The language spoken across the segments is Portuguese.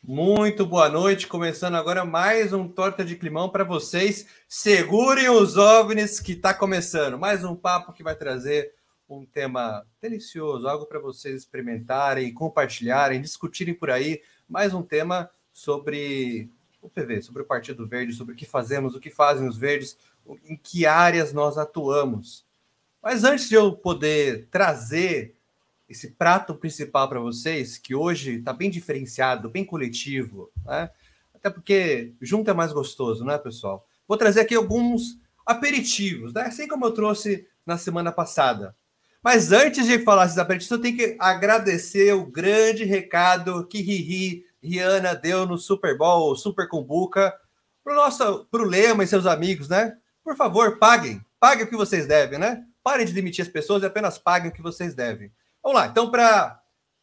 Muito boa noite, começando agora mais um Torta de Climão para vocês. Segurem os OVNIs que está começando. Mais um papo que vai trazer um tema delicioso, algo para vocês experimentarem, compartilharem, discutirem por aí. Mais um tema sobre o PV, sobre o Partido Verde, sobre o que fazemos, o que fazem os verdes, em que áreas nós atuamos. Mas antes de eu poder trazer esse prato principal para vocês, que hoje está bem diferenciado, bem coletivo, né? Até porque junto é mais gostoso, né, pessoal? Vou trazer aqui alguns aperitivos, né? Assim como eu trouxe na semana passada. Mas antes de falar esses aperitivos, eu tenho que agradecer o grande recado que Rihanna deu no Super Bowl, Super Cumbuca, pro Lema e seus amigos, né? Por favor, paguem o que vocês devem, né? Parem de demitir as pessoas e apenas paguem o que vocês devem. Vamos lá, então,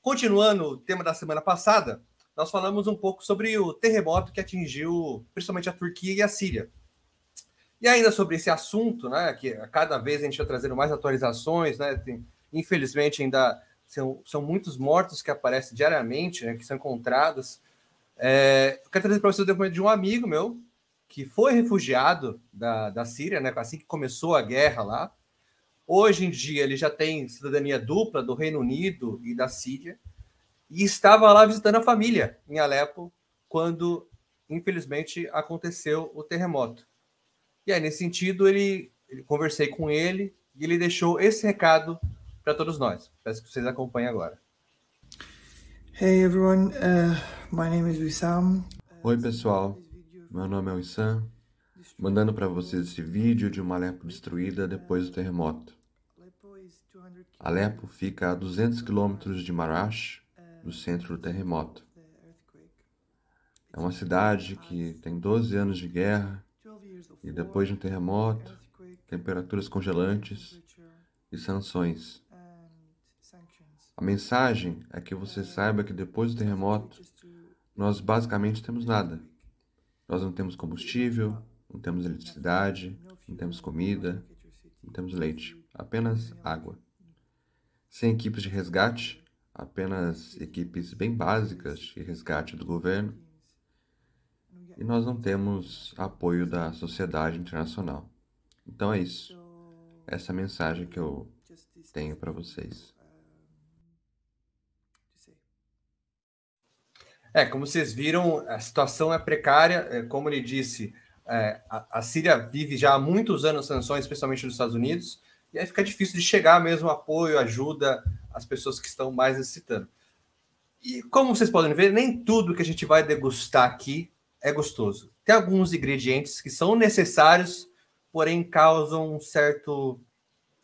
continuando o tema da semana passada, nós falamos um pouco sobre o terremoto que atingiu principalmente a Turquia e a Síria. E ainda sobre esse assunto, né, que a cada vez a gente está trazendo mais atualizações, né, infelizmente ainda são muitos mortos que aparecem diariamente, né, que são encontrados. Eu quero trazer para vocês o depoimento de um amigo meu, que foi refugiado da Síria, né, assim que começou a guerra lá. Hoje em dia, ele já tem cidadania dupla do Reino Unido e da Síria e estava lá visitando a família em Alepo quando, infelizmente, aconteceu o terremoto. E aí, nesse sentido, conversei com ele e ele deixou esse recado para todos nós. Peço que vocês acompanhem agora. Hey everyone, my name is Wissam. Oi pessoal, meu nome é Wissam, mandando para vocês esse vídeo de uma Alepo destruída depois do terremoto. Alepo fica a 200 quilômetros de Marash, no centro do terremoto. É uma cidade que tem 12 anos de guerra e depois de um terremoto, temperaturas congelantes e sanções. A mensagem é que você saiba que depois do terremoto, nós basicamente temos nada. Nós não temos combustível, não temos eletricidade, não temos comida, não temos leite, apenas água. Sem equipes de resgate, apenas equipes bem básicas de resgate do governo. E nós não temos apoio da sociedade internacional. Então é isso. Essa é a mensagem que eu tenho para vocês. Como vocês viram, a situação é precária. Como ele disse, a Síria vive já há muitos anos sanções, especialmente dos Estados Unidos, e aí fica difícil de chegar mesmo apoio, ajuda às pessoas que estão mais necessitando. E como vocês podem ver, nem tudo que a gente vai degustar aqui é gostoso. Tem alguns ingredientes que são necessários, porém causam um certo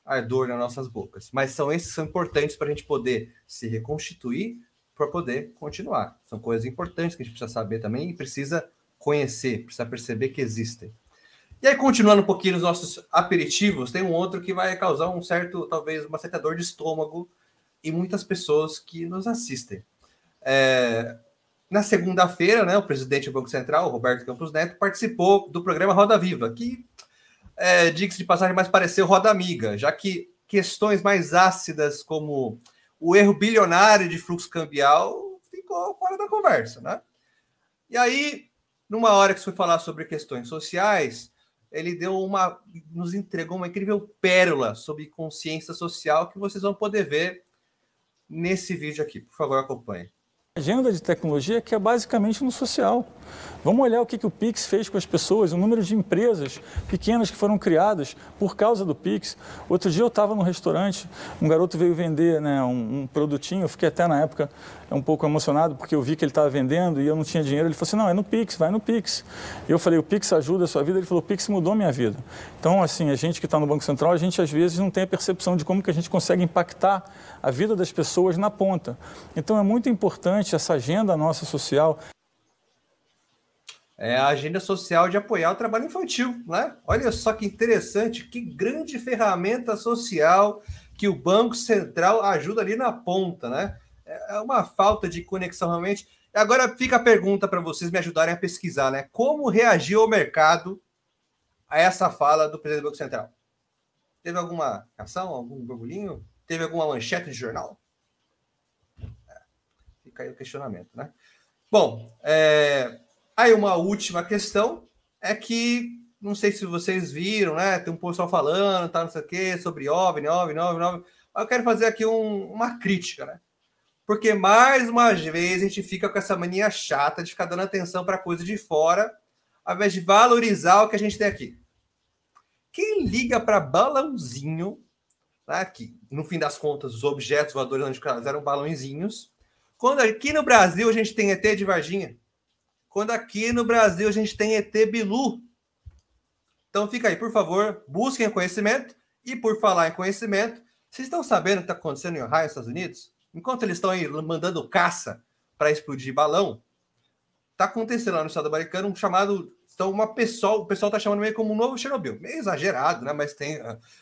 ardor nas nossas bocas. Mas esses são importantes para a gente poder se reconstituir, para poder continuar. São coisas importantes que a gente precisa saber também e precisa conhecer, precisa perceber que existem. E aí, continuando um pouquinho nos nossos aperitivos, tem um outro que vai causar talvez uma certa dor de estômago em muitas pessoas que nos assistem. Na segunda-feira, né, o presidente do Banco Central, Roberto Campos Neto, participou do programa Roda Viva, que, diga-se de passagem, mais pareceu Roda Amiga, já que questões mais ácidas como o erro bilionário de fluxo cambial ficou fora da conversa, né? E aí, numa hora que se foi falar sobre questões sociais, ele nos entregou uma incrível pérola sobre consciência social que vocês vão poder ver nesse vídeo aqui. Por favor, acompanhe. Agenda de tecnologia que é basicamente no social. Vamos olhar o que o Pix fez com as pessoas, o número de empresas pequenas que foram criadas por causa do Pix. Outro dia eu estava no restaurante, um garoto veio vender, né, um produtinho, eu fiquei até na época um pouco emocionado porque eu vi que ele estava vendendo e eu não tinha dinheiro. Ele falou assim, não, é no Pix, vai no Pix. Eu falei, o Pix ajuda a sua vida? Ele falou, o Pix mudou a minha vida. Então, assim, a gente que está no Banco Central, a gente às vezes não tem a percepção de como que a gente consegue impactar a vida das pessoas na ponta. Então, é muito importante essa agenda nossa social. É a agenda social de apoiar o trabalho infantil, né? Olha só que interessante, que grande ferramenta social que o Banco Central ajuda ali na ponta, né? É uma falta de conexão realmente. Agora fica a pergunta para vocês me ajudarem a pesquisar, né? Como reagiu o mercado a essa fala do presidente do Banco Central? Teve alguma ação, algum burburinho? Teve alguma manchete de jornal? Fica aí o questionamento, né? Bom, aí uma última questão é que, não sei se vocês viram, né? Tem um pessoal falando, tá, não sei o quê, sobre OVNI. Mas eu quero fazer aqui uma crítica, né? Porque, mais uma vez, a gente fica com essa mania chata de ficar dando atenção para coisa de fora, ao invés de valorizar o que a gente tem aqui. Quem liga para balãozinho, né, que, no fim das contas, os objetos voadores não eram balãozinhos, quando aqui no Brasil a gente tem ET de Varginha, quando aqui no Brasil a gente tem ET Bilu. Então fica aí, por favor, busquem conhecimento. E por falar em conhecimento, vocês estão sabendo o que está acontecendo em Ohio, nos Estados Unidos? Enquanto eles estão aí mandando caça para explodir balão, está acontecendo lá no estado americano um chamado... Então, o pessoal está chamando meio como um novo Chernobyl. Meio exagerado, né? Mas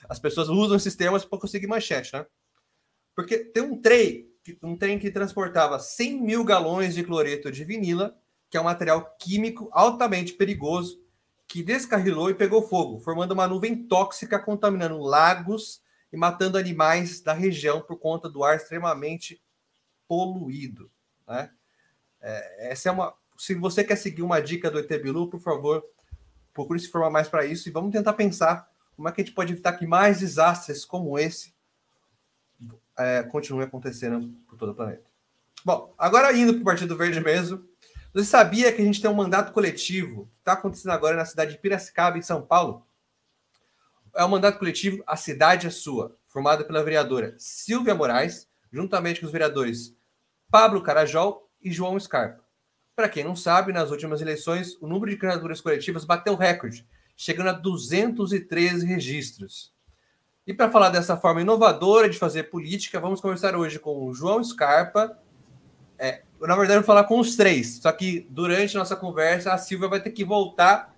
as pessoas usam esses termos para conseguir manchete, né? Porque tem um trem que transportava 100 mil galões de cloreto de vinila, que é um material químico altamente perigoso, que descarrilou e pegou fogo, formando uma nuvem tóxica, contaminando lagos e matando animais da região por conta do ar extremamente poluído, né? Essa é uma... Se você quer seguir uma dica do ET Bilu, por favor, procure se informar mais para isso e vamos tentar pensar como é que a gente pode evitar que mais desastres como esse continuem acontecendo por todo o planeta. Bom, agora indo para o Partido Verde mesmo, você sabia que a gente tem um mandato coletivo que está acontecendo agora na cidade de Piracicaba, em São Paulo? É um mandato coletivo A Cidade é Sua, formado pela vereadora Silvia Moraes, juntamente com os vereadores Pablo Carajol e João Scarpa. Para quem não sabe, nas últimas eleições, o número de candidaturas coletivas bateu recorde, chegando a 213 registros. E para falar dessa forma inovadora de fazer política, vamos conversar hoje com o João Scarpa. Na verdade, eu vou falar com os três, só que durante a nossa conversa, a Silvia vai ter que voltar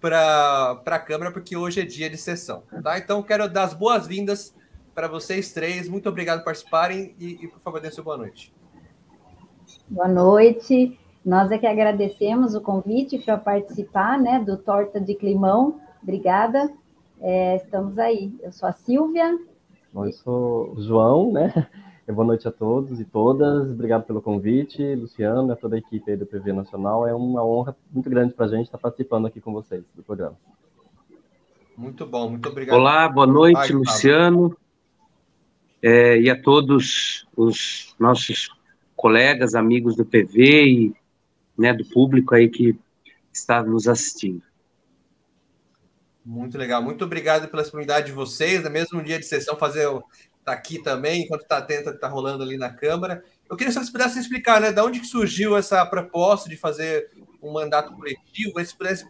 para a Câmara, porque hoje é dia de sessão. Tá? Então, quero dar as boas-vindas para vocês três. Muito obrigado por participarem e por favor, dê sua boa noite. Boa noite. Nós é que agradecemos o convite para participar, né, do Torta de Climão. Obrigada. Estamos aí. Eu sou a Silvia. Bom, eu sou o João, né? Boa noite a todos e todas. Obrigado pelo convite, Luciano, a toda a equipe aí do PV Nacional. É uma honra muito grande para a gente estar participando aqui com vocês do programa. Muito bom, muito obrigado. Olá, boa noite, Luciano. E a todos os nossos colegas, amigos do PV e, né, do público aí que está nos assistindo. Muito legal, muito obrigado pela disponibilidade de vocês, no mesmo dia de sessão, tá aqui também, enquanto está atento, está rolando ali na Câmara. Eu queria só que vocês pudessem explicar, né, de onde que surgiu essa proposta de fazer um mandato coletivo,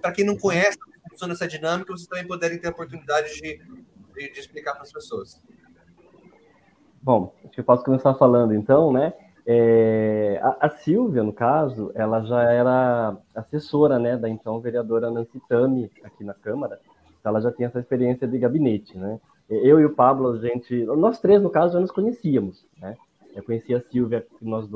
para quem não conhece como funciona essa dinâmica, vocês também puderem ter a oportunidade de explicar para as pessoas. Bom, acho que eu posso começar falando então, né? A Silvia, no caso, ela já era assessora, né, da então vereadora Nancy Tami aqui na Câmara, então ela já tinha essa experiência de gabinete, né? Eu e o Pablo, nós três, no caso, já nos conhecíamos, né? Eu conheci a Silvia, nós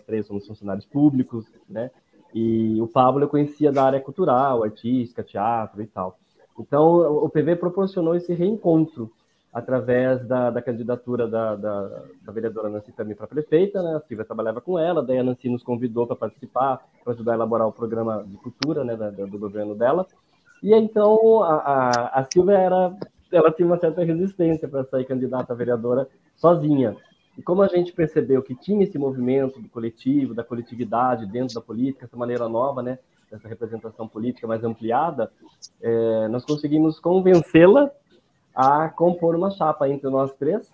três somos funcionários públicos, né? E o Pablo eu conhecia da área cultural, artística, teatro e tal. Então, o PV proporcionou esse reencontro através da candidatura da vereadora Nancy também para prefeita, né? A Silvia trabalhava com ela, daí a Nancy nos convidou para participar, para ajudar a elaborar o programa de cultura, né, do governo dela. E então a Silvia ela tinha uma certa resistência para sair candidata a vereadora sozinha. E como a gente percebeu que tinha esse movimento do coletivo, da coletividade dentro da política, essa maneira nova, né, dessa representação política mais ampliada, nós conseguimos convencê-la a compor uma chapa entre nós três,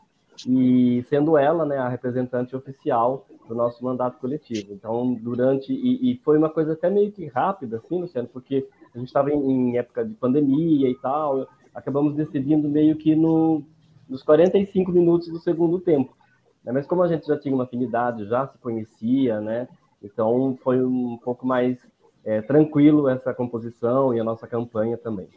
e sendo ela, né, a representante oficial do nosso mandato coletivo. Então, e foi uma coisa até meio que rápida, assim, Luciano, porque a gente estava em época de pandemia e tal, acabamos decidindo meio que nos 45 minutos do segundo tempo. Né? Mas como a gente já tinha uma afinidade, já se conhecia, né, então foi um pouco mais tranquilo essa composição e a nossa campanha também.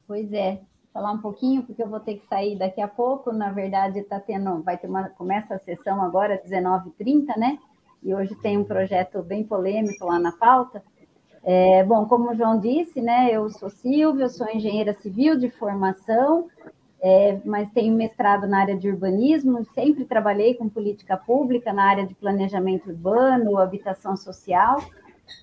Pois é, falar um pouquinho, porque eu vou ter que sair daqui a pouco. Na verdade, começa a sessão agora, 19h30, né? E hoje tem um projeto bem polêmico lá na pauta. Bom, como o João disse, né? Eu sou Silvia, eu sou engenheira civil de formação mas tenho mestrado na área de urbanismo, sempre trabalhei com política pública na área de planejamento urbano, habitação social,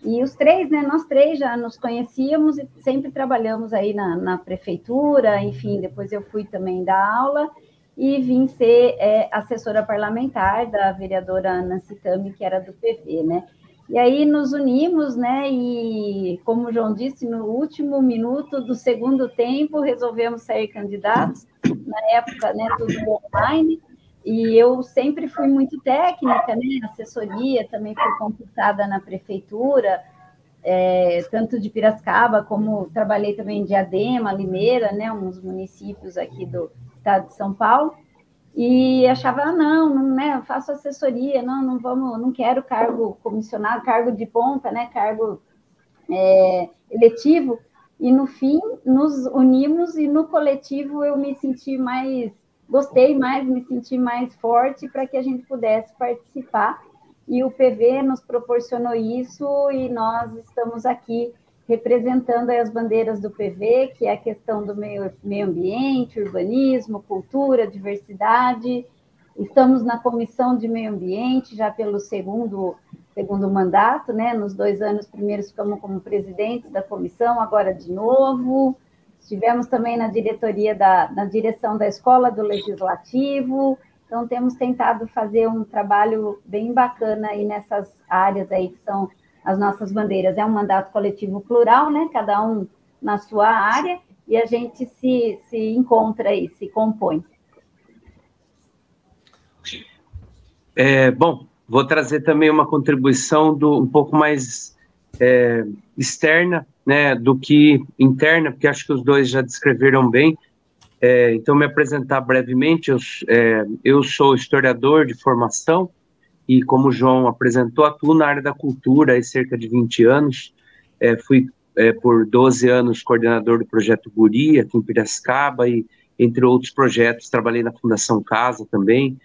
e os três, né, nós três já nos conhecíamos e sempre trabalhamos aí na prefeitura, enfim, depois eu fui também dar aula e vim ser assessora parlamentar da vereadora Nancy Tami, que era do PV, né? E aí nos unimos, né? E como o João disse, no último minuto do segundo tempo resolvemos sair candidatos. Na época, né, tudo online. E eu sempre fui muito técnica, né? Assessoria, também fui concursada na prefeitura, tanto de Piracicaba como trabalhei também em Diadema, Limeira, né? Uns municípios aqui do estado de São Paulo. E achava, não, né, eu faço assessoria, não quero cargo comissionado, cargo de ponta, né, cargo eletivo, e no fim nos unimos e no coletivo eu me senti gostei mais, me senti mais forte para que a gente pudesse participar, e o PV nos proporcionou isso, e nós estamos aqui representando as bandeiras do PV, que é a questão do meio ambiente, urbanismo, cultura, diversidade. Estamos na Comissão de Meio Ambiente, já pelo segundo mandato, né? Nos 2 anos primeiros ficamos como presidentes da comissão, agora de novo. Estivemos também na diretoria na direção da Escola do Legislativo. Então, temos tentado fazer um trabalho bem bacana aí nessas áreas aí que são as nossas bandeiras. É um mandato coletivo plural, né? Cada um na sua área, e a gente se encontra aí, se compõe. Bom, vou trazer também uma contribuição um pouco mais externa, né, do que interna, porque acho que os dois já descreveram bem. Então, me apresentar brevemente, eu sou historiador de formação, e como o João apresentou, atuo na área da cultura há cerca de 20 anos, fui por 12 anos coordenador do Projeto Guri, aqui em Piracicaba, e entre outros projetos, trabalhei na Fundação Casa também,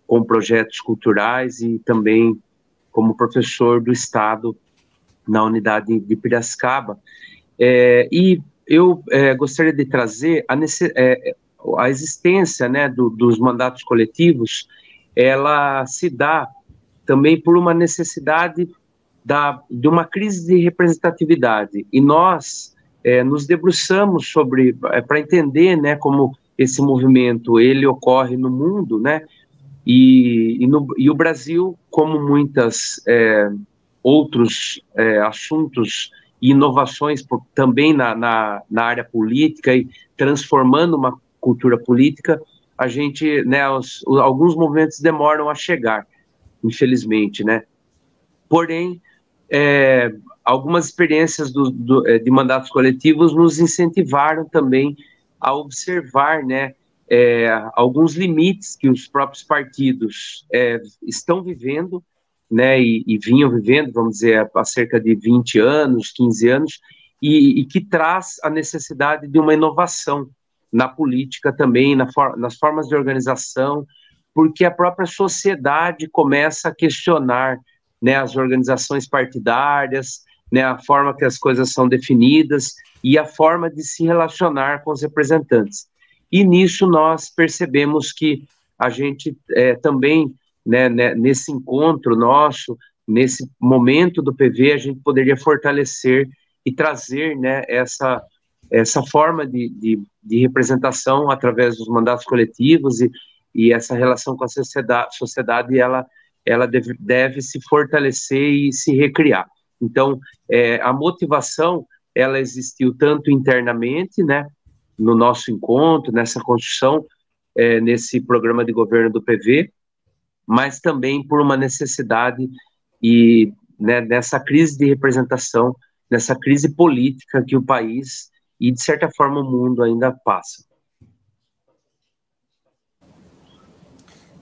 com projetos culturais, e também como professor do Estado na unidade de Piracicaba. E eu gostaria de trazer a existência, né, dos mandatos coletivos. Ela se dá também por uma necessidade de uma crise de representatividade, e nós nos debruçamos para entender, né, como esse movimento ele ocorre no mundo, né, e o Brasil, como muitas outros assuntos e inovações também na área política, e transformando uma cultura política, a gente, né, alguns movimentos demoram a chegar, infelizmente, né? Porém, algumas experiências de mandatos coletivos nos incentivaram também a observar, né, alguns limites que os próprios partidos estão vivendo, né, e vinham vivendo, vamos dizer, há cerca de 20 anos, 15 anos, e que traz a necessidade de uma inovação na política também, nas formas de organização, porque a própria sociedade começa a questionar, né, as organizações partidárias, né, a forma que as coisas são definidas e a forma de se relacionar com os representantes. E nisso nós percebemos que a gente também, né, nesse encontro nosso, nesse momento do PV, a gente poderia fortalecer e trazer, né, essa forma de representação através dos mandatos coletivos, e essa relação com a sociedade ela deve se fortalecer e se recriar. Então, a motivação, ela existiu tanto internamente, né, no nosso encontro, nessa construção, nesse programa de governo do PV, mas também por uma necessidade e, né, nessa crise de representação, nessa crise política que o país e, de certa forma, o mundo ainda passa.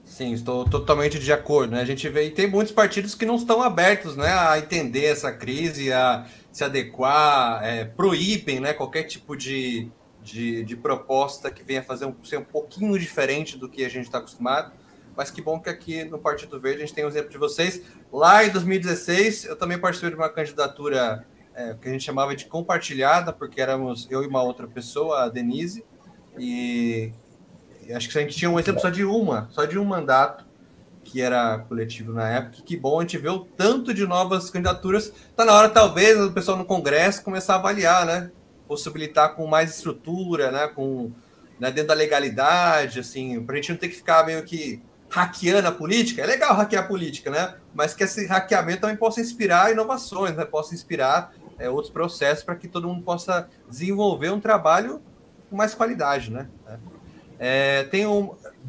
Sim, estou totalmente de acordo, né? A gente vê, e tem muitos partidos que não estão abertos, né, a entender essa crise, a se adequar, proíbem, né, qualquer tipo de proposta que venha fazer ser um pouquinho diferente do que a gente está acostumado. Mas que bom que aqui no Partido Verde a gente tem um exemplo de vocês. Lá em 2016, eu também participei de uma candidatura que a gente chamava de compartilhada, porque éramos eu e uma outra pessoa, a Denise, e acho que a gente tinha um exemplo só de um mandato, que era coletivo na época. Que bom a gente ver o tanto de novas candidaturas. Está na hora, talvez, o pessoal no Congresso começar a avaliar, né? Possibilitar com mais estrutura, né? Dentro da legalidade, assim, para a gente não ter que ficar meio que hackeando a política. É legal hackear a política, né? Mas que esse hackeamento também possa inspirar inovações, né? Possa inspirar outros processos para que todo mundo possa desenvolver um trabalho com mais qualidade, né?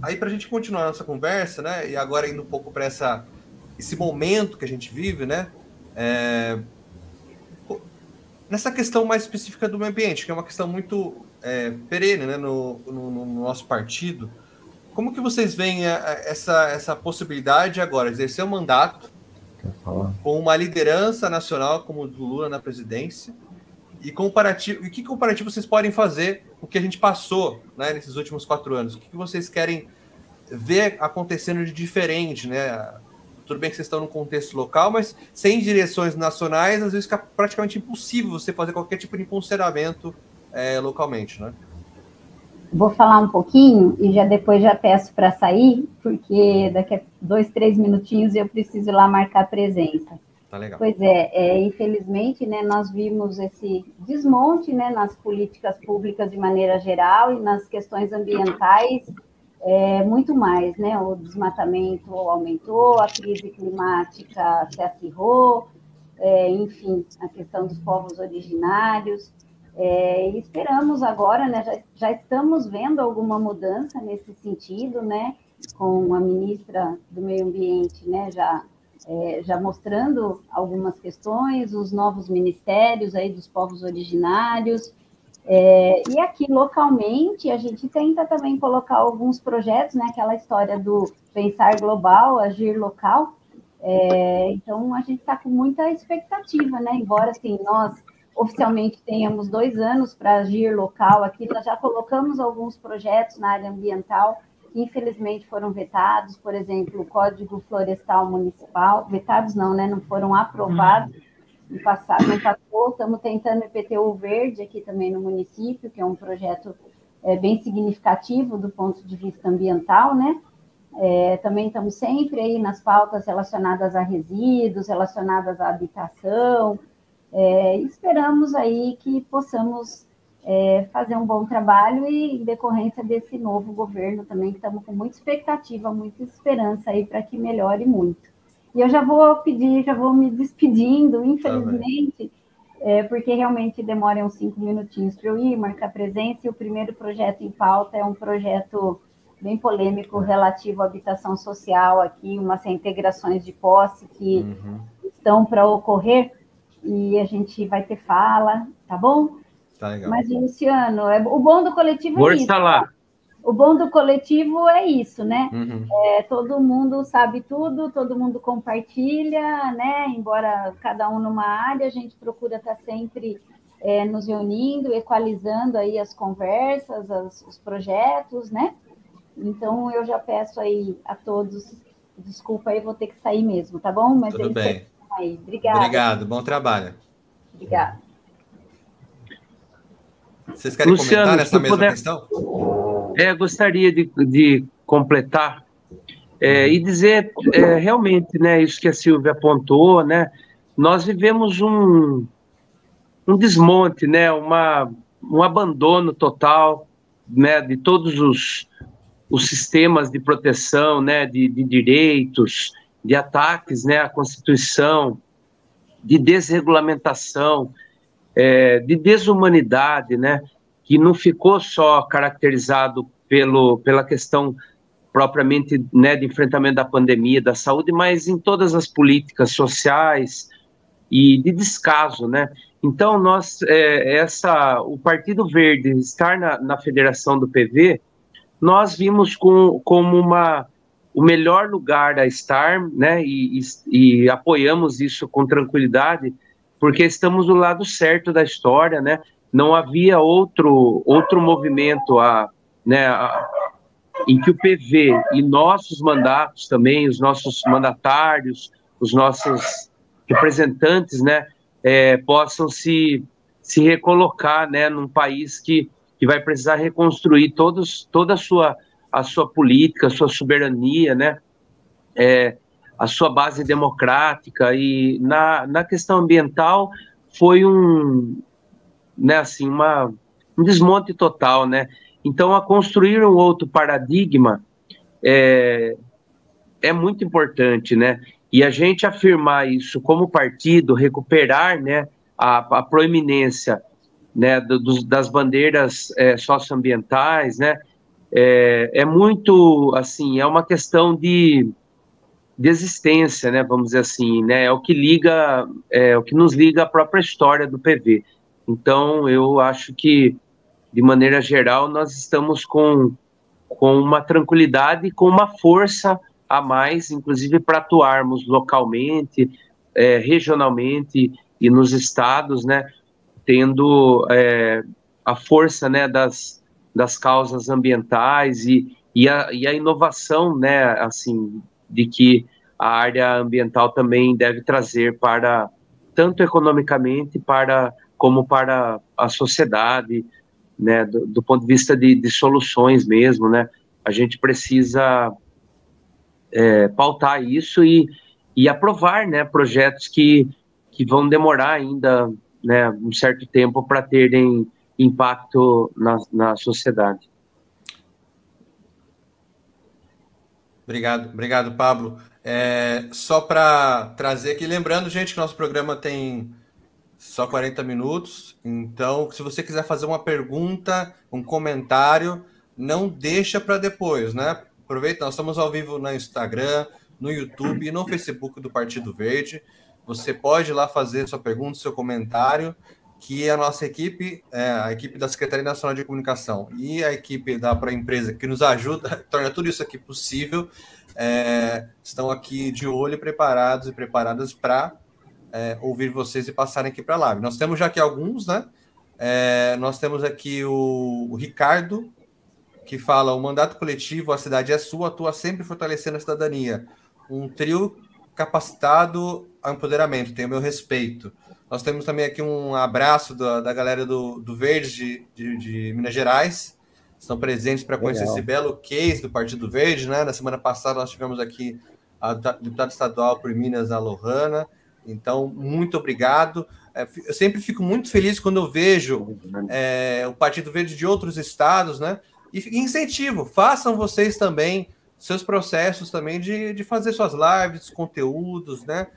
Aí, para a gente continuar a nossa conversa, né? E agora indo um pouco para esse momento que a gente vive, né? Nessa questão mais específica do meio ambiente, que é uma questão muito perene, né? No nosso partido, como que vocês veem essa possibilidade agora, exercer um mandato com uma liderança nacional como o do Lula na presidência, e que comparativo vocês podem fazer com o que a gente passou, né, nesses últimos 4 anos? O que vocês querem ver acontecendo de diferente, né? Tudo bem que vocês estão num contexto local, mas sem direções nacionais, às vezes fica praticamente impossível você fazer qualquer tipo de impulsionamento localmente, né? Vou falar um pouquinho e depois já peço para sair, porque daqui a 2, 3 minutinhos eu preciso ir lá marcar presença. Tá legal. Pois infelizmente, né, nós vimos esse desmonte, né, nas políticas públicas de maneira geral e nas questões ambientais muito mais, né? O desmatamento aumentou, a crise climática se acirrou, enfim, a questão dos povos originários. E esperamos agora, né, já estamos vendo alguma mudança nesse sentido, né, com a ministra do Meio Ambiente, né, já mostrando algumas questões, os novos ministérios aí dos povos originários, e aqui localmente a gente tenta também colocar alguns projetos, né, aquela história do pensar global, agir local, então a gente está com muita expectativa, né, embora assim, nós oficialmente tenhamos 2 anos para agir local aqui, nós já colocamos alguns projetos na área ambiental que infelizmente foram vetados, por exemplo, o Código Florestal Municipal, vetados não, né, não foram aprovados no passado, não passou, estamos tentando o IPTU verde aqui também no município, que é um projeto bem significativo do ponto de vista ambiental, né, também estamos sempre aí nas pautas relacionadas a resíduos, relacionadas à habitação. Esperamos aí que possamos fazer um bom trabalho e, em decorrência desse novo governo também, que estamos com muita expectativa, muita esperança aí para que melhore muito. E eu já vou me despedindo, infelizmente, porque realmente demora uns 5 minutinhos para eu ir, marcar presença, e o primeiro projeto em pauta é um projeto bem polêmico relativo à habitação social aqui, umas reintegrações de posse que estão para ocorrer, e a gente vai ter fala, tá bom? Tá legal. Mas, Luciano, o bom do coletivo Vou é isso. lá. O bom do coletivo é isso, né? Todo mundo sabe tudo, todo mundo compartilha, né? Embora cada um numa área, a gente procura estar sempre nos reunindo, equalizando aí as conversas, os projetos, né? Então, eu já peço aí a todos, desculpa aí, vou ter que sair mesmo, tá bom? Mas tudo bem. Aí. Obrigada. Obrigado, bom trabalho. Obrigada. Vocês querem comentar nessa mesma questão? Gostaria de completar e dizer realmente, né, isso que a Silvia apontou, né, nós vivemos um desmonte, né, um abandono total, né, de todos os sistemas de proteção, né, de direitos, de ataques, né, à Constituição, de desregulamentação, de desumanidade, né, que não ficou só caracterizado pela questão propriamente, né, de enfrentamento da pandemia, da saúde, mas em todas as políticas sociais e de descaso, né. Então, o Partido Verde estar na federação do PV, nós vimos como o melhor lugar a estar, né, e apoiamos isso com tranquilidade, porque estamos do lado certo da história, né, não havia outro movimento em que o PV e nossos mandatos também, os nossos mandatários, os nossos representantes, né, possam se recolocar, né, num país que vai precisar reconstruir toda a sua política, a sua soberania, né? A sua base democrática, e na questão ambiental foi né, assim, um desmonte total, né? Então, a construir um outro paradigma é muito importante, né? E a gente afirmar isso como partido, recuperar, né, a proeminência, né, das bandeiras socioambientais, né? É muito, assim, é uma questão de existência, né, vamos dizer assim, né, é o que nos liga à própria história do PV. Então, eu acho que, de maneira geral, nós estamos com uma tranquilidade e com uma força a mais, inclusive para atuarmos localmente, regionalmente e nos estados, né, tendo a força, né, das causas ambientais e a inovação, né, assim, de que a área ambiental também deve trazer para, tanto economicamente, como para a sociedade, né, do ponto de vista de soluções mesmo, né, a gente precisa pautar isso e aprovar, né, projetos que vão demorar ainda, né, um certo tempo para terem impacto na sociedade. Obrigado, Pablo. Só para trazer aqui, lembrando, gente, que nosso programa tem só 40 minutos, então, se você quiser fazer uma pergunta, um comentário, não deixa para depois, né? Aproveita, nós estamos ao vivo no Instagram, no YouTube e no Facebook do Partido Verde. Você pode ir lá fazer sua pergunta, seu comentário, que a nossa equipe, a equipe da Secretaria Nacional de Comunicação e a equipe da Proempresa, que nos ajuda, torna tudo isso aqui possível, estão aqui de olho, preparados e preparadas para ouvir vocês e passarem aqui para a live. Nós temos já aqui alguns, né? Nós temos aqui o Ricardo, que fala: o mandato coletivo, a cidade é sua, atua sempre fortalecendo a cidadania. Um trio capacitado ao empoderamento, tem o meu respeito. Nós temos também aqui um abraço da galera do Verde de Minas Gerais, estão presentes para conhecer esse belo case do Partido Verde, né? Na semana passada nós tivemos aqui a deputada estadual por Minas, a Lohana. Então, muito obrigado. Eu sempre fico muito feliz quando eu vejo o Partido Verde de outros estados, né? E incentivo, façam vocês também seus processos também de fazer suas lives, conteúdos, né?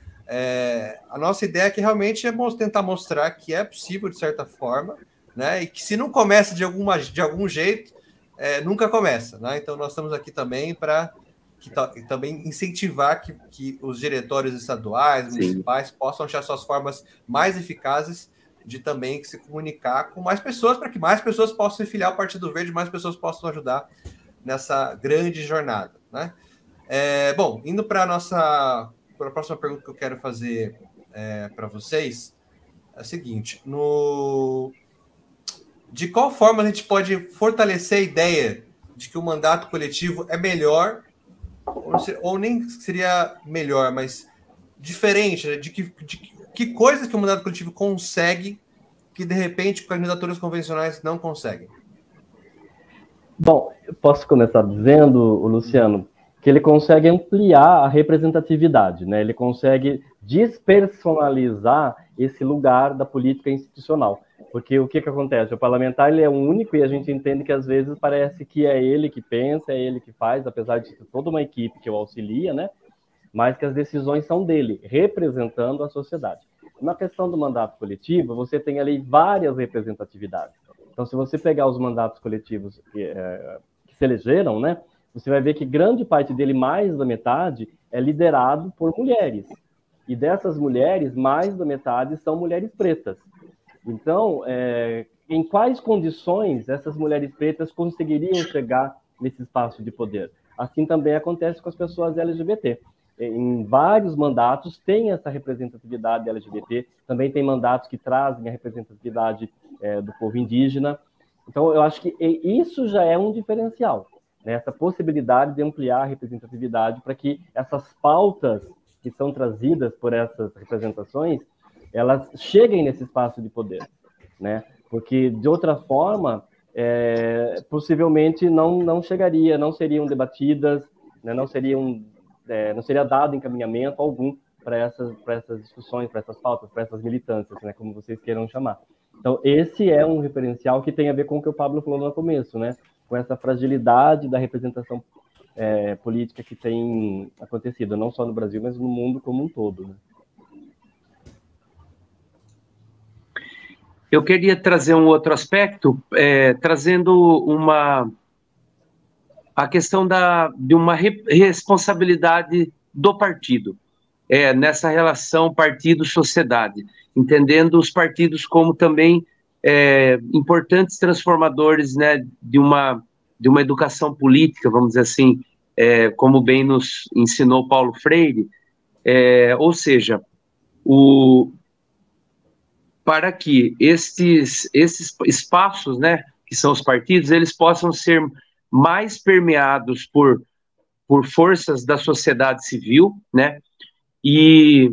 A nossa ideia aqui realmente é tentar mostrar que é possível, de certa forma, né? E que se não começa de algum jeito, nunca começa, né? Então, nós estamos aqui também para também incentivar que os diretórios estaduais, municipais, possam achar suas formas mais eficazes de também se comunicar com mais pessoas, para que mais pessoas possam se filiar ao Partido Verde, mais pessoas possam ajudar nessa grande jornada, né? Bom, indo para a próxima pergunta que eu quero fazer para vocês, é a seguinte: de qual forma a gente pode fortalecer a ideia de que o mandato coletivo é melhor, ou nem seria melhor, mas diferente, né? De que coisas que o mandato coletivo consegue que, de repente, candidaturas convencionais não conseguem? Bom, eu posso começar dizendo, Luciano, que ele consegue ampliar a representatividade, né? Ele consegue despersonalizar esse lugar da política institucional. Porque o que acontece? O parlamentar ele é único e a gente entende que às vezes parece que é ele que pensa, é ele que faz, apesar de ter toda uma equipe que o auxilia, né? Mas que as decisões são dele, representando a sociedade. Na questão do mandato coletivo, você tem ali várias representatividades. Então, se você pegar os mandatos coletivos que se elegeram, né? Você vai ver que grande parte dele, mais da metade, é liderado por mulheres. E dessas mulheres, mais da metade são mulheres pretas. Então, em quais condições essas mulheres pretas conseguiriam chegar nesse espaço de poder? Assim também acontece com as pessoas LGBT. Em vários mandatos tem essa representatividade LGBT, também tem mandatos que trazem a representatividade do povo indígena. Então, eu acho que isso já é um diferencial, né? Essa possibilidade de ampliar a representatividade para que essas pautas que são trazidas por essas representações, elas cheguem nesse espaço de poder, né? Porque, de outra forma, possivelmente não chegaria, não seriam debatidas, né, não seria dado encaminhamento algum para essas discussões, para essas pautas, para essas militâncias, né, como vocês queiram chamar. Então, esse é um referencial que tem a ver com o que o Pablo falou no começo, né, com essa fragilidade da representação política que tem acontecido, não só no Brasil, mas no mundo como um todo, né? Eu queria trazer um outro aspecto, trazendo a questão de uma responsabilidade do partido, nessa relação partido-sociedade, entendendo os partidos como também importantes transformadores, né, de uma educação política, vamos dizer assim, como bem nos ensinou Paulo Freire, ou seja, para que esses espaços, né, que são os partidos, eles possam ser mais permeados por forças da sociedade civil, né, e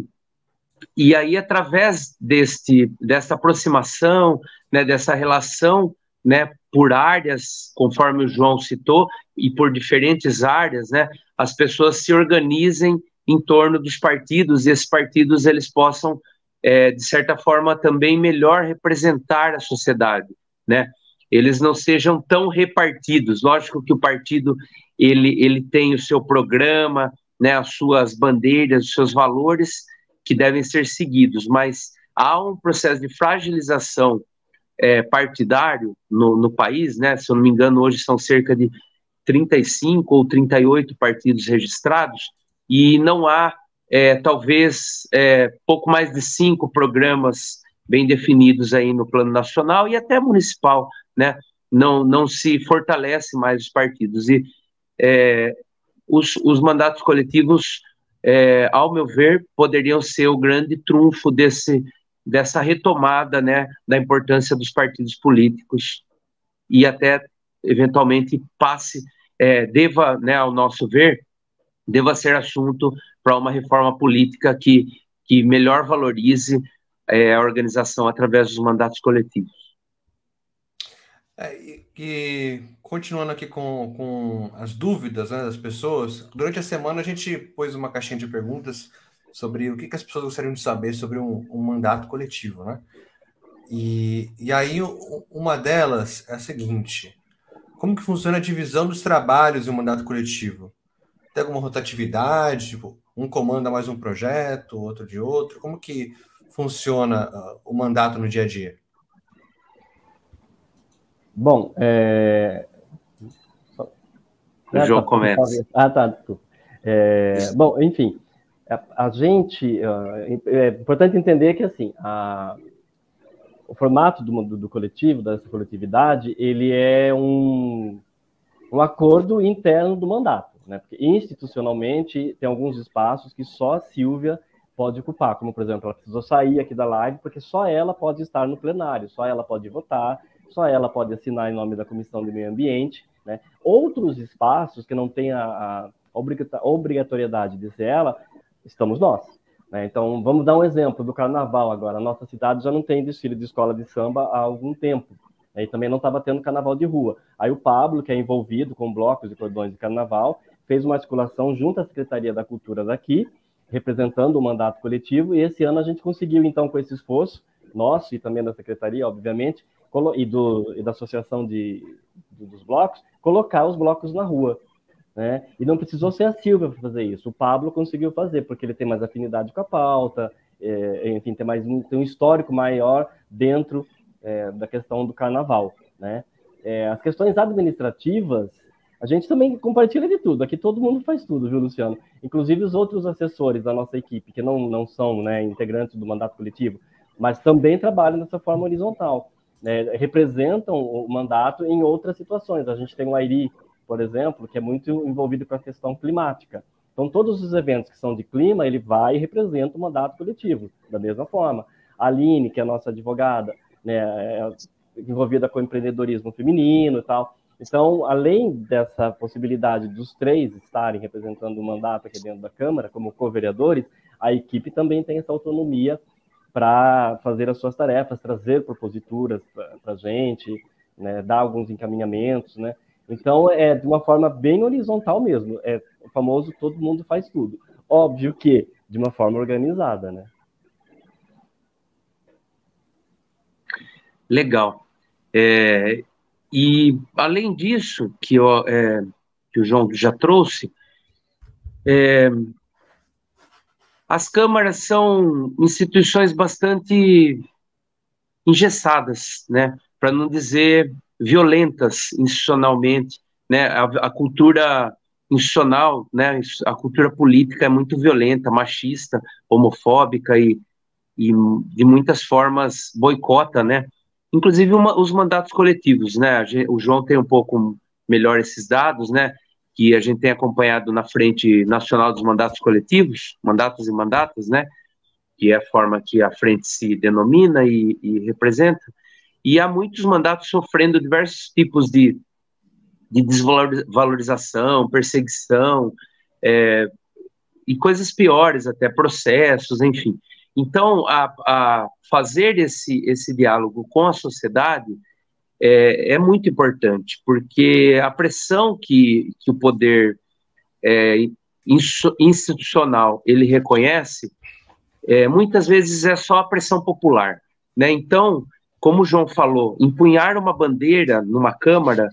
aí, através dessa aproximação, né, dessa relação, né, por áreas, conforme o João citou, e por diferentes áreas, né, as pessoas se organizem em torno dos partidos, e esses partidos eles possam, de certa forma, também melhor representar a sociedade, né? Eles não sejam tão repartidos. Lógico que o partido ele tem o seu programa, né, as suas bandeiras, os seus valores que devem ser seguidos, mas há um processo de fragilização partidário no país, né? Se eu não me engano, hoje são cerca de 35 ou 38 partidos registrados, e não há, talvez, pouco mais de 5 programas bem definidos aí no plano nacional e até municipal, né? Não se fortalece mais os partidos. E os mandatos coletivos, ao meu ver, poderiam ser o grande trunfo dessa retomada, né, da importância dos partidos políticos e até, eventualmente, deva, né, ao nosso ver, deva ser assunto para uma reforma política que melhor valorize a organização através dos mandatos coletivos. E continuando aqui com as dúvidas, né, das pessoas, durante a semana a gente pôs uma caixinha de perguntas sobre o que as pessoas gostariam de saber sobre um mandato coletivo, né? E aí uma delas é a seguinte: como que funciona a divisão dos trabalhos em um mandato coletivo? Tem alguma rotatividade, tipo, um comanda mais um projeto, outro de outro? Como que funciona o mandato no dia a dia? Bom, o João começa. Tá, desculpa. Bom, enfim, a gente... É importante entender que, assim, o formato do coletivo, dessa coletividade, ele é um acordo interno do mandato, né? Porque institucionalmente tem alguns espaços que só a Silvia pode ocupar, como, por exemplo, ela precisou sair aqui da live porque só ela pode estar no plenário, só ela pode votar, só ela pode assinar em nome da Comissão de Meio Ambiente, né? Outros espaços que não têm a obrigatoriedade de ser ela, estamos nós, né? Então, vamos dar um exemplo do carnaval agora. A nossa cidade já não tem desfile de escola de samba há algum tempo, né? E também não estava tendo carnaval de rua. Aí o Pablo, que é envolvido com blocos e cordões de carnaval, fez uma articulação junto à Secretaria da Cultura daqui, representando o mandato coletivo, e esse ano a gente conseguiu, então, com esse esforço nosso e também da Secretaria, obviamente, e da Associação dos Blocos, colocar os blocos na rua, né? E não precisou ser a Silvia para fazer isso. O Pablo conseguiu fazer, porque ele tem mais afinidade com a pauta, enfim, tem um histórico maior dentro da questão do carnaval, né? As questões administrativas, a gente também compartilha de tudo. Aqui todo mundo faz tudo, viu, Luciano? Inclusive os outros assessores da nossa equipe, que não são, né, integrantes do mandato coletivo, mas também trabalham dessa forma horizontal, né? Representam o mandato em outras situações. A gente tem o Airi, por exemplo, que é muito envolvido com a questão climática. Então, todos os eventos que são de clima, ele vai e representa o mandato coletivo, da mesma forma. A Aline, que é a nossa advogada, né, envolvida com o empreendedorismo feminino e tal. Então, além dessa possibilidade dos três estarem representando o mandato aqui dentro da Câmara, como co-vereadores, a equipe também tem essa autonomia para fazer as suas tarefas, trazer proposituras para a gente, né, dar alguns encaminhamentos, né? Então, é de uma forma bem horizontal mesmo, é o famoso todo mundo faz tudo. Óbvio que de uma forma organizada, né? Legal. E, além disso, que o João já trouxe, as câmaras são instituições bastante engessadas, né? Para não dizer violentas institucionalmente, né? A cultura institucional, né? A cultura política é muito violenta, machista, homofóbica e de muitas formas boicota, né? Inclusive os mandatos coletivos, né? O João tem um pouco melhor esses dados, né? Que a gente tem acompanhado na Frente Nacional dos Mandatos Coletivos, mandatos e mandatas, né? Que é a forma que a frente se denomina e representa. E há muitos mandatos sofrendo diversos tipos de desvalorização, perseguição, e coisas piores, até processos, enfim. Então, a fazer esse diálogo com a sociedade é muito importante, porque a pressão que o poder institucional ele reconhece, muitas vezes é só a pressão popular, né? Então, como o João falou, empunhar uma bandeira numa Câmara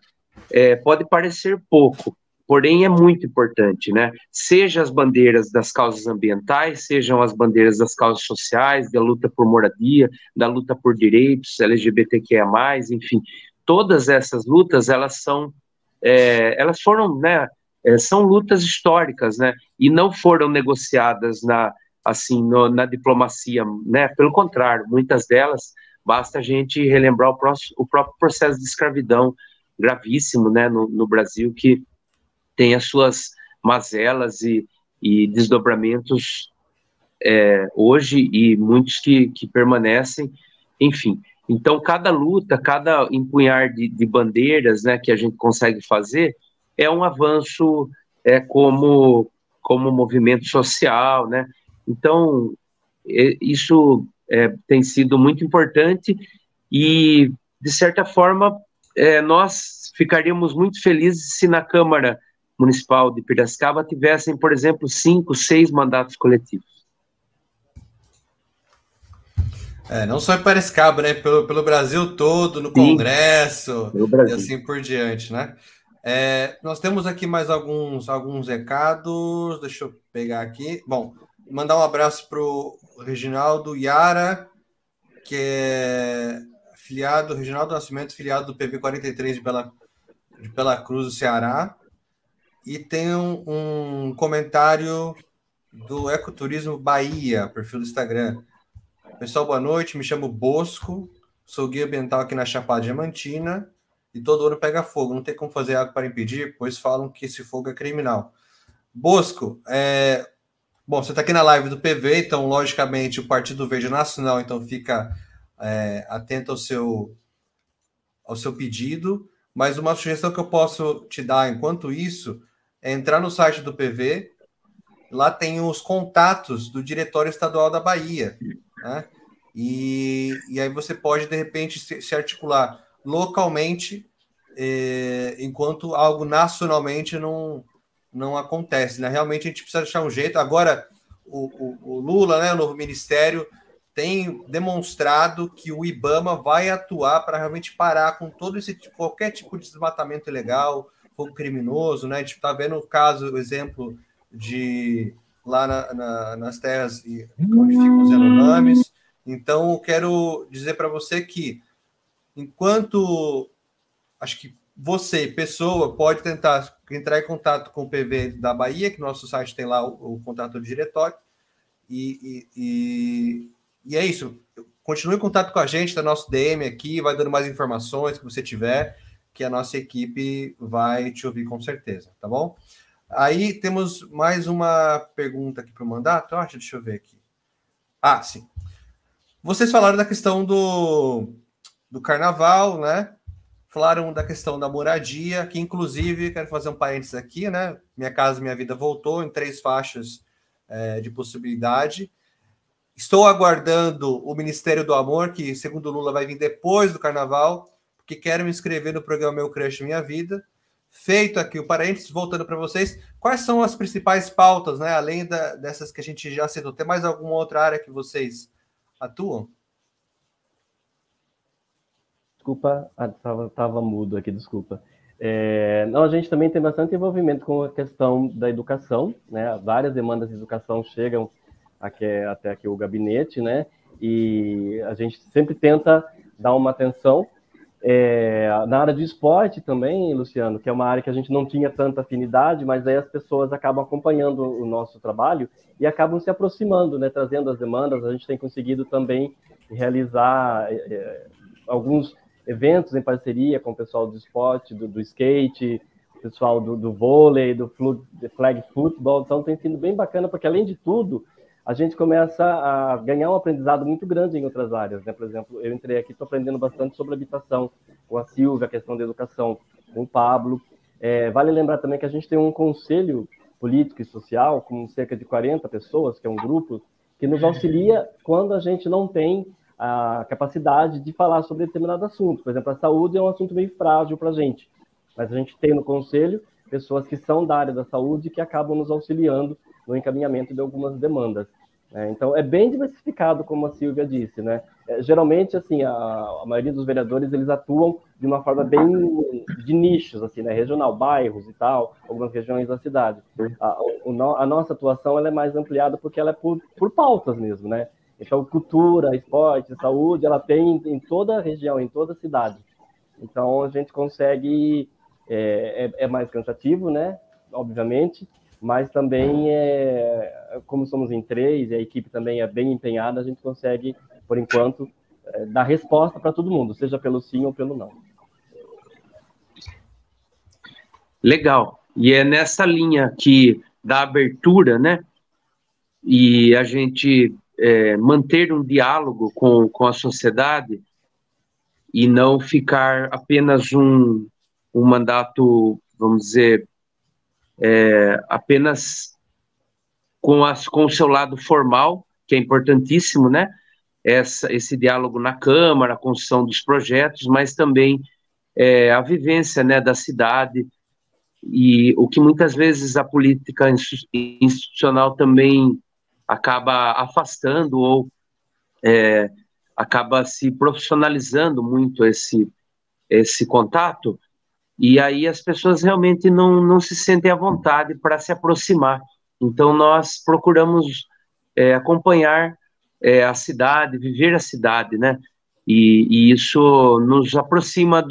pode parecer pouco, porém é muito importante, né? Seja as bandeiras das causas ambientais, sejam as bandeiras das causas sociais, da luta por moradia, da luta por direitos, LGBTQIA+, enfim, todas essas lutas, elas foram, né, são lutas históricas, né? E não foram negociadas na diplomacia, né? Pelo contrário, muitas delas, basta a gente relembrar o próprio processo de escravidão gravíssimo, né, no Brasil, que tem as suas mazelas e desdobramentos hoje, e muitos que permanecem, enfim. Então, cada luta, cada empunhar de bandeiras, né, que a gente consegue fazer, é um avanço como movimento social, né? Então, isso tem sido muito importante e, de certa forma, nós ficaríamos muito felizes se na Câmara Municipal de Piracicaba tivessem, por exemplo, 5, 6 mandatos coletivos. Não só em Piracicaba, né? Pelo Brasil todo, no Congresso, e assim por diante, né? Nós temos aqui mais alguns recados, deixa eu pegar aqui. Bom, mandar um abraço para o Reginaldo Yara, que é filiado, Reginaldo Nascimento, filiado do PV 43 de Bela Cruz, do Ceará. E tem um comentário do Ecoturismo Bahia, perfil do Instagram. Pessoal, boa noite, me chamo Bosco, sou guia ambiental aqui na Chapada Diamantina e todo ano pega fogo, não tem como fazer algo para impedir, pois falam que esse fogo é criminal. Bosco, bom, você está aqui na live do PV, então, logicamente, o Partido Verde Nacional, então, fica atento ao seu pedido, mas uma sugestão que eu posso te dar, enquanto isso, é entrar no site do PV, lá tem os contatos do Diretório Estadual da Bahia, né? E aí você pode, de repente, se articular localmente, enquanto algo nacionalmente não acontece, né? Realmente a gente precisa achar um jeito. Agora, o Lula, né, o novo ministério, tem demonstrado que o IBAMA vai atuar para realmente parar com todo qualquer tipo de desmatamento ilegal, fogo criminoso, né? A gente está vendo o exemplo de lá nas terras onde ficam os Yanomamis. Então, eu quero dizer para você que, enquanto acho que você, pessoa, pode tentar entrar em contato com o PV da Bahia, que no nosso site tem lá o contato do diretório, e é isso. Continue em contato com a gente, tá nosso DM aqui, vai dando mais informações que você tiver, que a nossa equipe vai te ouvir com certeza, tá bom? Aí temos mais uma pergunta aqui para o mandato, deixa eu ver aqui. Sim. Vocês falaram da questão do carnaval, né? Falaram da questão da moradia, que inclusive, quero fazer um parênteses aqui, né? Minha Casa Minha Vida voltou em 3 faixas de possibilidade. Estou aguardando o Ministério do Amor, que, segundo o Lula, vai vir depois do carnaval, porque que quero me inscrever no programa Meu Crush Minha Vida. Feito aqui o parênteses, voltando para vocês, quais são as principais pautas, né? Além dessas que a gente já citou, tem mais alguma outra área que vocês atuam? Desculpa, estava mudo aqui, desculpa. Não, a gente também tem bastante envolvimento com a questão da educação, né? Várias demandas de educação chegam até aqui o gabinete, né? E a gente sempre tenta dar uma atenção. Na área de esporte também, Luciano, que é uma área que a gente não tinha tanta afinidade, mas aí as pessoas acabam acompanhando o nosso trabalho e acabam se aproximando, né? Trazendo as demandas. A gente tem conseguido também realizar alguns eventos em parceria com o pessoal do esporte, do skate, pessoal do vôlei, do flag football. Então tem sido bem bacana, porque além de tudo, a gente começa a ganhar um aprendizado muito grande em outras áreas, né? Por exemplo, eu entrei aqui, estou aprendendo bastante sobre habitação, com a Silvia, a questão da educação, com o Pablo. Vale lembrar também que a gente tem um conselho político e social, com cerca de 40 pessoas, que é um grupo, que nos auxilia quando a gente não tem a capacidade de falar sobre determinado assunto. Por exemplo, a saúde é um assunto meio frágil para a gente, mas a gente tem no conselho pessoas que são da área da saúde que acabam nos auxiliando no encaminhamento de algumas demandas. Então, é bem diversificado, como a Silvia disse, né? Geralmente, assim, a maioria dos vereadores, eles atuam de uma forma bem de nichos, assim, né? Regional, bairros e tal, algumas regiões da cidade. A nossa atuação, ela é mais ampliada porque ela é por pautas mesmo, né? Então, cultura, esporte, saúde, ela tem em toda a região, em toda a cidade. Então, a gente consegue... É mais cansativo, né? Obviamente, mas também, como somos em 3 e a equipe também é bem empenhada, a gente consegue, por enquanto, dar resposta para todo mundo, seja pelo sim ou pelo não. Legal. E é nessa linha aqui da abertura, né? E a gente manter um diálogo com a sociedade e não ficar apenas um mandato, vamos dizer, apenas com o seu lado formal, que é importantíssimo, né? Esse diálogo na Câmara, a construção dos projetos, mas também a vivência, né, da cidade, e o que muitas vezes a política institucional também acaba afastando ou acaba se profissionalizando muito esse contato, e aí as pessoas realmente não se sentem à vontade para se aproximar. Então, nós procuramos acompanhar a cidade, viver a cidade, né? E isso nos aproxima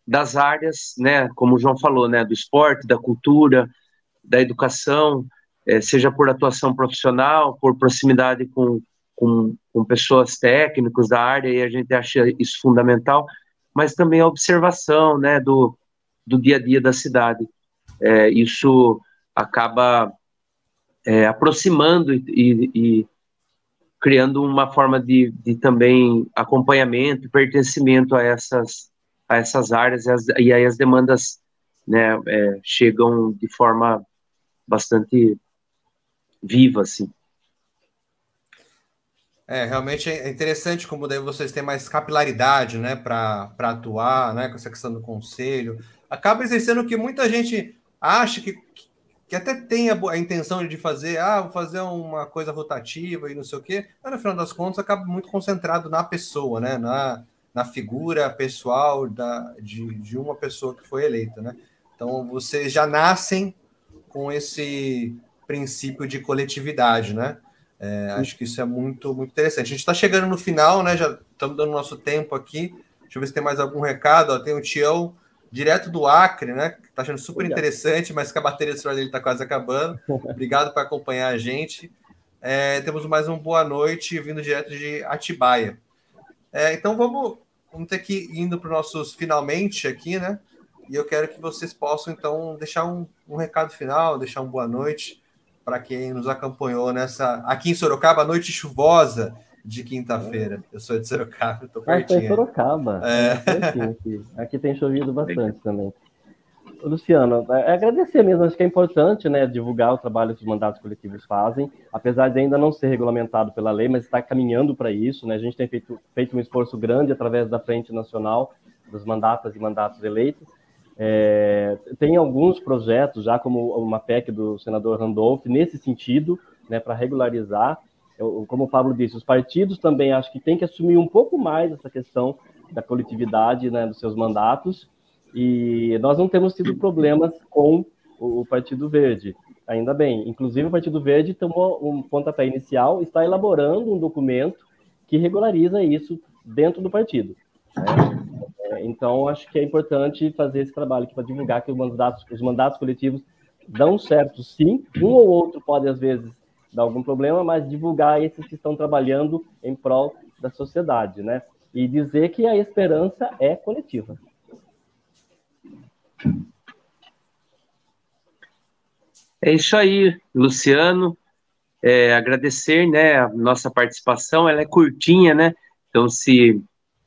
das áreas, né? Como o João falou, né? Do esporte, da cultura, da educação, seja por atuação profissional, por proximidade com pessoas técnicas da área, e a gente acha isso fundamental, mas também a observação, né? Do dia a dia da cidade. Isso acaba aproximando e criando uma forma de também acompanhamento, pertencimento a essas áreas, e aí as demandas, né, chegam de forma bastante viva, assim. Realmente é interessante como daí vocês têm mais capilaridade, né, para atuar, né, com essa questão do conselho. Acaba exercendo o que muita gente acha que até tem a intenção de fazer, vou fazer uma coisa rotativa e não sei o quê, mas no final das contas acaba muito concentrado na pessoa, né, na figura pessoal de uma pessoa que foi eleita, né. Então, vocês já nascem com esse princípio de coletividade, né. Acho que isso é muito, muito interessante. A gente está chegando no final, né? Já estamos dando nosso tempo aqui. Deixa eu ver se tem mais algum recado. Tem o Tião, direto do Acre, né? Que está achando super interessante, mas que a bateria do celular dele está quase acabando. Obrigado por acompanhar a gente. Temos mais um boa noite, vindo direto de Atibaia. Então vamos ter que ir indo para os nossos finalmente aqui, né? E eu quero que vocês possam, então, deixar um recado final, deixar uma boa noite para quem nos acompanhou aqui em Sorocaba, noite chuvosa de quinta-feira. Eu sou de Sorocaba, estou pertinho. Estou em Sorocaba. Aqui tem chovido bastante também. Luciano, agradecer mesmo, acho que é importante, né, divulgar o trabalho que os mandatos coletivos fazem, apesar de ainda não ser regulamentado pela lei, mas está caminhando para isso, né? A gente tem feito um esforço grande através da Frente Nacional dos mandatas e mandatos eleitos. Tem alguns projetos, já como uma PEC do senador Randolph, nesse sentido, né, para regularizar. Como o Pablo disse, os partidos também acho que tem que assumir um pouco mais essa questão da coletividade, né, dos seus mandatos, e nós não temos tido problemas com o Partido Verde, ainda bem. Inclusive, o Partido Verde tomou um pontapé inicial, está elaborando um documento que regulariza isso dentro do partido, né? Então, acho que é importante fazer esse trabalho para divulgar que os mandatos coletivos dão certo, sim. Um ou outro pode, às vezes, dar algum problema, mas divulgar esses que estão trabalhando em prol da sociedade, né? E dizer que a esperança é coletiva. É isso aí, Luciano. Agradecer, né, a nossa participação. Ela é curtinha, né? Então,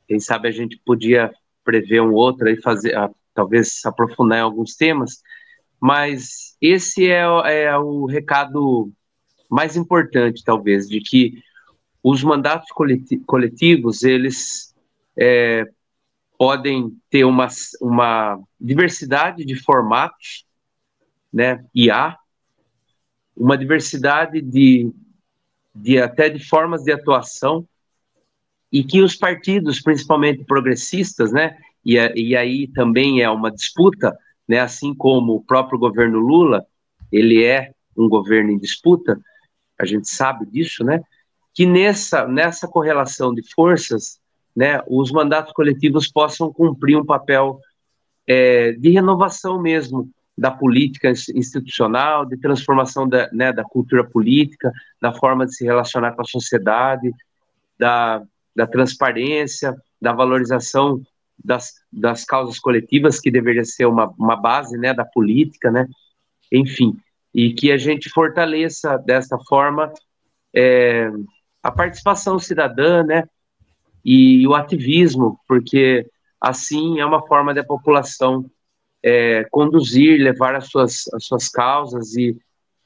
quem sabe a gente podia prever um outro aí, talvez aprofundar em alguns temas. Mas esse é o recado mais importante, talvez, de que os mandatos coletivos, eles podem ter uma diversidade de formatos, né? E há uma diversidade até de formas de atuação, e que os partidos, principalmente progressistas, né? E aí também é uma disputa, né? Assim como o próprio governo Lula, ele é um governo em disputa, a gente sabe disso, né? Que nessa correlação de forças, né, os mandatos coletivos possam cumprir um papel de renovação mesmo da política institucional, de transformação da cultura política, da forma de se relacionar com a sociedade, da transparência, da valorização das causas coletivas, que deveria ser uma base, né, da política, né? Enfim, e que a gente fortaleça dessa forma a participação cidadã, né, e o ativismo, porque assim é uma forma da população conduzir, levar as suas causas,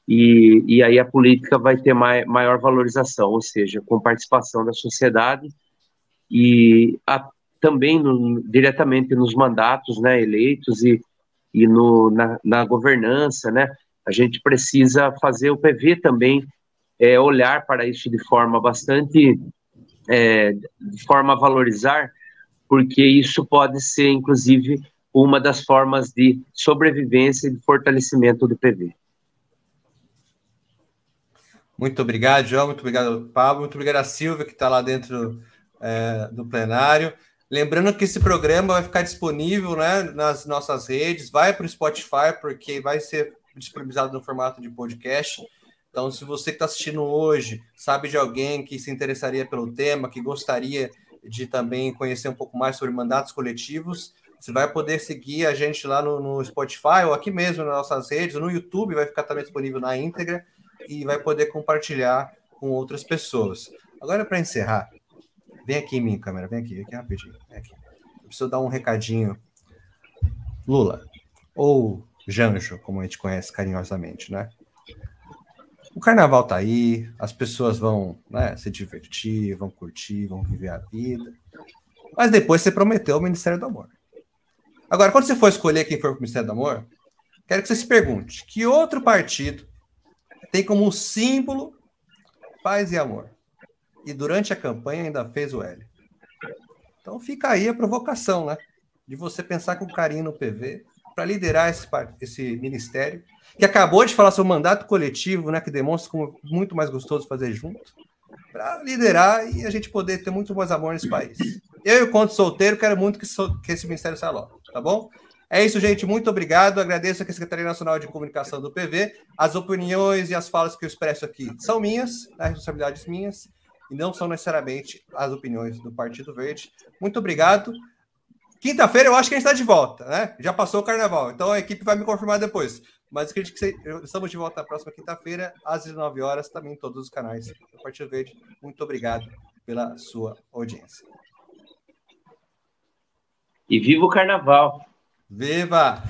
e aí a política vai ter maior valorização, ou seja, com participação da sociedade e também diretamente nos mandatos, né, eleitos e na governança, né? A gente precisa fazer o PV também olhar para isso de forma bastante, de forma a valorizar, porque isso pode ser, inclusive, uma das formas de sobrevivência e de fortalecimento do PV. Muito obrigado, João, muito obrigado, Pablo, muito obrigado a Silvia, que está lá dentro do plenário. Lembrando que esse programa vai ficar disponível, né, nas nossas redes, vai para o Spotify, porque vai ser disponibilizado no formato de podcast. Então, se você que está assistindo hoje sabe de alguém que se interessaria pelo tema, que gostaria de também conhecer um pouco mais sobre mandatos coletivos, você vai poder seguir a gente lá no Spotify ou aqui mesmo nas nossas redes, no YouTube vai ficar também disponível na íntegra e vai poder compartilhar com outras pessoas. Agora, para encerrar, vem aqui em mim, câmera, vem aqui rapidinho. Vem aqui. Eu preciso dar um recadinho. Lula, ou Janjo, como a gente conhece carinhosamente, né? O carnaval tá aí, as pessoas vão, né, se divertir, vão curtir, vão viver a vida. Mas depois você prometeu o Ministério do Amor. Agora, quando você for escolher quem for para o Ministério do Amor, quero que você se pergunte, que outro partido tem como símbolo paz e amor? E durante a campanha ainda fez o L. Então fica aí a provocação, né? De você pensar com carinho no PV para liderar esse ministério, que acabou de falar sobre o mandato coletivo, né? Que demonstra como é muito mais gostoso fazer junto, para liderar e a gente poder ter muito mais amor nesse país. Eu, enquanto solteiro, quero muito que esse ministério saia logo, tá bom? É isso, gente. Muito obrigado. Agradeço aqui a Secretaria Nacional de Comunicação do PV. As opiniões e as falas que eu expresso aqui são minhas, né, responsabilidades minhas, e não são necessariamente as opiniões do Partido Verde. Muito obrigado. Quinta-feira eu acho que a gente está de volta, né? Já passou o carnaval, então a equipe vai me confirmar depois. Mas acredito que estamos de volta na próxima quinta-feira, às 19 horas, também em todos os canais do Partido Verde. Muito obrigado pela sua audiência. E viva o carnaval! Viva!